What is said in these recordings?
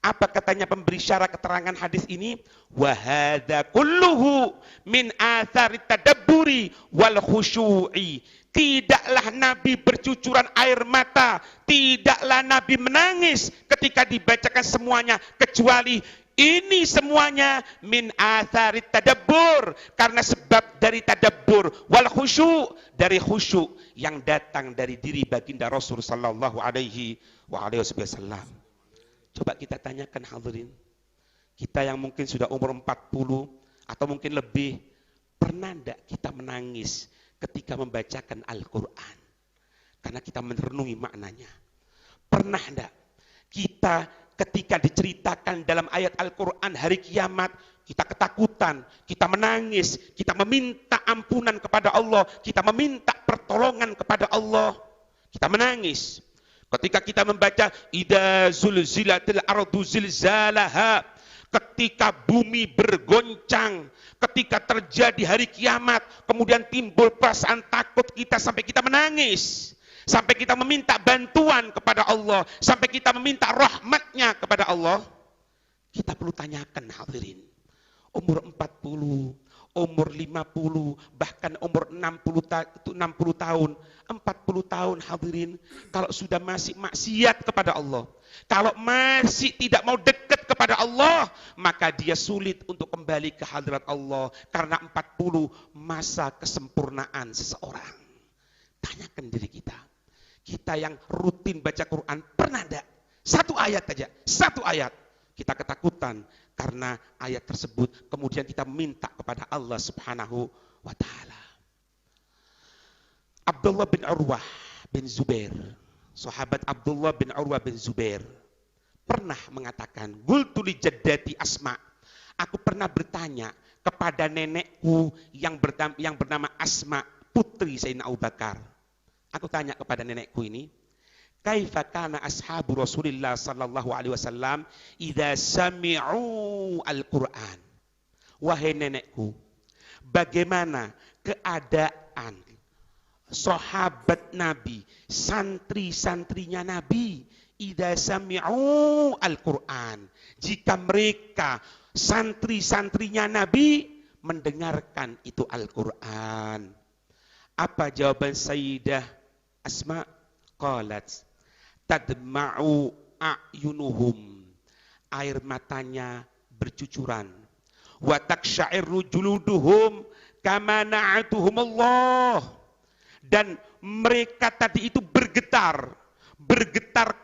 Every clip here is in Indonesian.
Apa katanya pemberi syarah keterangan hadis ini? Wa hadza kulluhu min atharit tadabburi wal khusyu'i. Tidaklah Nabi bercucuran air mata, tidaklah Nabi menangis ketika dibacakan semuanya, kecuali ini semuanya min atharit tadabbur, karena sebab dari tadabbur, wal khusyu', dari khusyuk yang datang dari diri baginda Rasul sallallahu alaihi wasallam. Coba kita tanyakan hadirin, kita yang mungkin sudah umur 40 atau mungkin lebih, pernah enggak kita menangis ketika membacakan Al-Quran? Karena kita merenungi maknanya. Pernah enggak kita ketika diceritakan dalam ayat Al-Quran hari kiamat, kita ketakutan, kita menangis, kita meminta ampunan kepada Allah, kita meminta pertolongan kepada Allah, kita menangis. Ketika kita membaca idza zulzilatil ardu zilzalaha, ketika bumi bergoncang, ketika terjadi hari kiamat, kemudian timbul perasaan takut kita sampai kita menangis, sampai kita meminta bantuan kepada Allah, sampai kita meminta rahmatnya kepada Allah. Kita perlu tanyakan hadirin, umur 40, umur 50, bahkan umur 60 tahun, 40 tahun hadirin, kalau sudah masih maksiat kepada Allah, kalau masih tidak mau dekat kepada Allah, maka dia sulit untuk kembali ke hadirat Allah, karena 40 masa kesempurnaan seseorang. Tanyakan diri kita, kita yang rutin baca Quran, pernah enggak satu ayat aja, satu ayat kita ketakutan karena ayat tersebut, kemudian kita minta kepada Allah Subhanahu wa taala. Abdullah bin Urwah bin Zubair, sahabat Abdullah bin Urwah bin Zubair pernah mengatakan, qultu li jaddati Asma, aku pernah bertanya kepada nenekku yang bernama Asma, putri Sayyidina Abu Bakar. Aku tanya kepada nenekku ini, kaifa kana ashabu Rasulillah sallallahu alaihi wasallam idza sami'u al-Qur'an. Wahai nenekku, bagaimana keadaan sahabat Nabi, santri-santrinya Nabi, idza sami'u al-Qur'an, jika mereka santri-santrinya Nabi mendengarkan itu Al-Qur'an. Apa jawaban Sayyidah Asma? Qalat tadma'u a'yunuhum, air matanya bercucuran, wa taksya'irru juluduhum kama na'atuhumullah, dan mereka tadi itu bergetar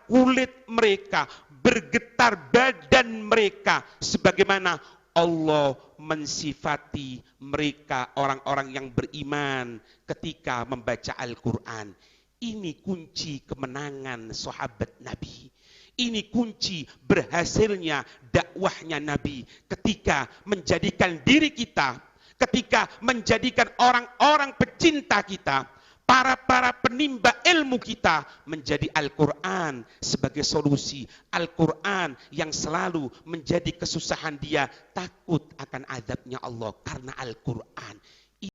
kulit mereka, bergetar badan mereka, sebagaimana Allah mensifati mereka orang-orang yang beriman ketika membaca Al-Quran. Ini kunci kemenangan sahabat Nabi. Ini kunci berhasilnya dakwahnya Nabi ketika menjadikan diri kita, ketika menjadikan orang-orang pecinta kita, para penimba ilmu kita menjadi Al-Quran sebagai solusi. Al-Quran yang selalu menjadi kesusahan dia, takut akan azabnya Allah karena Al-Quran.